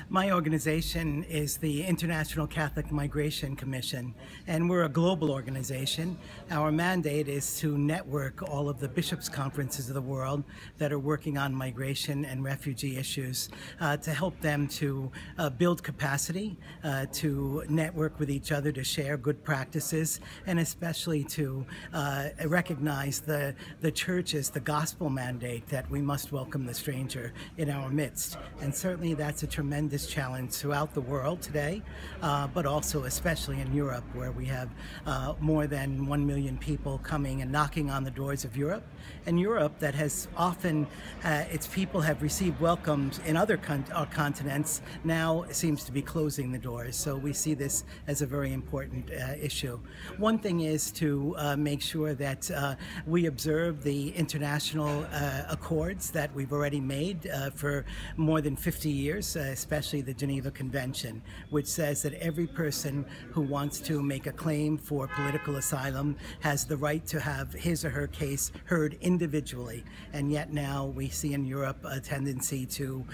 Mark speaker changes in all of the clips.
Speaker 1: My organization is the International Catholic Migration Commission, and we're a global organization. Our mandate is to network all of the bishops' conferences of the world that are working on migration and refugee issues to help them to build capacity, to network with each other, to share good practices, and especially to recognize the church's, the gospel mandate that we must welcome the stranger in our midst. And certainly that's a tremendous challenge throughout the world today, but also especially in Europe, where we have more than 1 million people coming and knocking on the doors of Europe. And Europe that has often, its people have received welcomes in other continents, now seems to be closing the doors. So we see this as a very important issue. One thing is to make sure that we observe the international accords that we've already made for more than 50 years, especially the Geneva Convention, which says that every person who wants to make a claim for political asylum has the right to have his or her case heard individually. And yet now we see in Europe a tendency to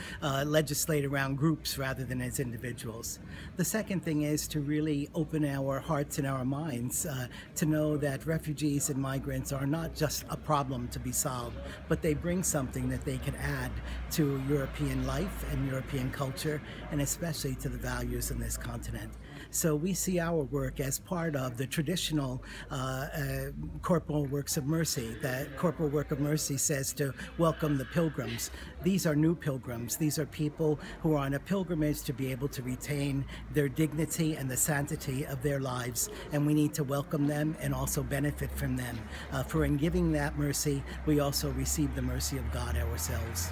Speaker 1: legislate around groups rather than as individuals. The second thing is to really open our hearts and our minds to know that refugees and migrants are not just a problem to be solved, but they bring something that they can add to European life and European culture, and especially to the values in this continent. So we see our work as part of the traditional corporal works of mercy. The corporal work of mercy says to welcome the pilgrims. These are new pilgrims. These are people who are on a pilgrimage to be able to retain their dignity and the sanctity of their lives, and we need to welcome them and also benefit from them. For in giving that mercy, we also receive the mercy of God ourselves.